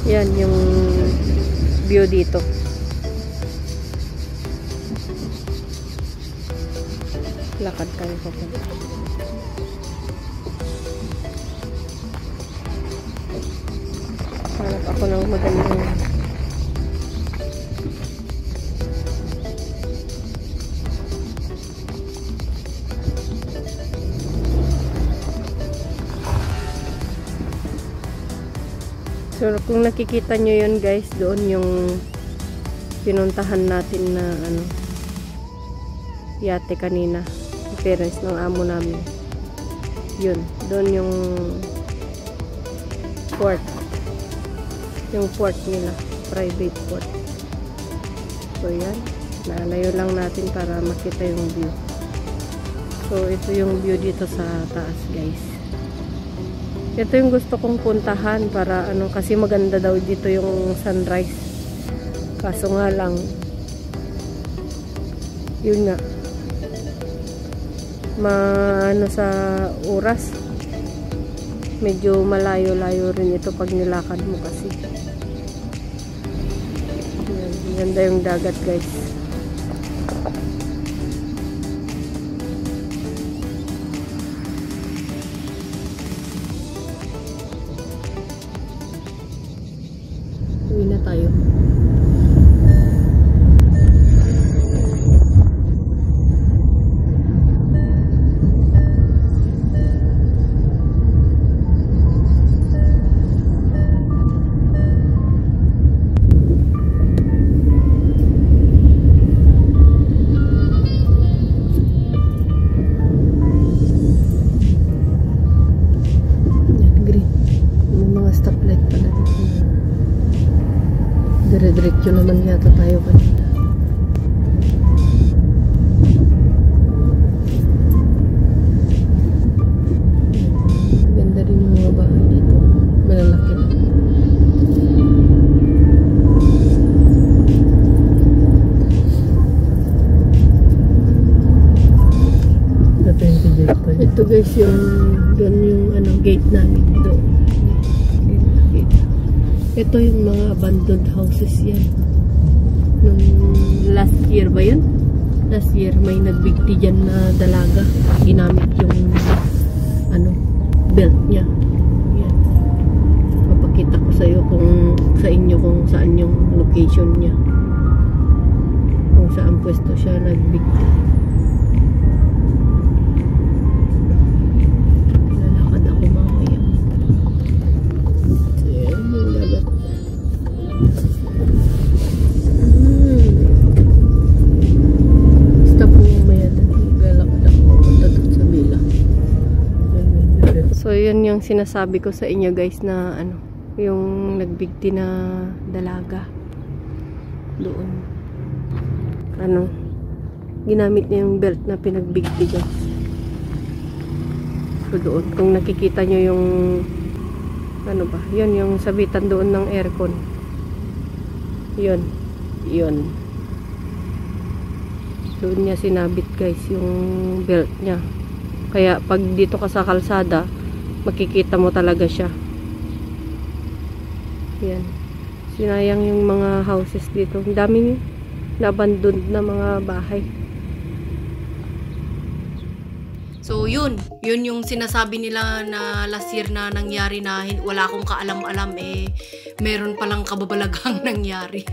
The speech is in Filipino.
Yan yung view dito. Lakad kami papunta. Hanap ako ng magandang so kung nakikita nyo yun guys, doon yung pinuntahan natin na ano, yate kanina, parents ng amo namin. Yun, doon yung port, yung port nila, private port. So yan, nalayo lang natin para makita yung view. So ito yung view dito sa taas guys. Ito yung gusto kong puntahan para ano, kasi maganda daw dito yung sunrise. Kaso nga lang, yun nga, ano sa oras, medyo malayo-layo rin ito pag nilakad mo kasi. Yan, ganda yung dagat guys. Uwi na tayo. Dire-diretso naman yata tayo kanina. Ganda rin yung mga bahay dito. Malalaki. Ito guys yung doon yung ano, gate namin doon. Ito yung mga abandoned houses yan. Nung last year ba yun? Last year may nagbigti dyan na dalaga. Ginamit yung ano, belt niya. Yan. Papakita ko sa inyo kung saan yung location niya. Kung saan pwesto siya nagbigti. Lalakad ako mamaya. Basta po mamaya lalakad ako punta doon sa Mila. yun yung sinasabi ko sa inyo guys na ano, yung nagbigti na dalaga. Doon. Ano, ginamit niya yung belt na pinagbigti guys. So doon, kung nakikita nyo yung ano ba, yun yung sabitan doon ng aircon. Yun. Doon niya sinabit guys yung belt niya. Kaya pag dito ka sa kalsada, makikita mo talaga siya. Yan. Sinayang yung mga houses dito. Ang daming na-abandoned na mga bahay. So yun yung sinasabi nila na last year na nangyari na wala akong kaalam-alam, meron palang kababalaghang nangyari.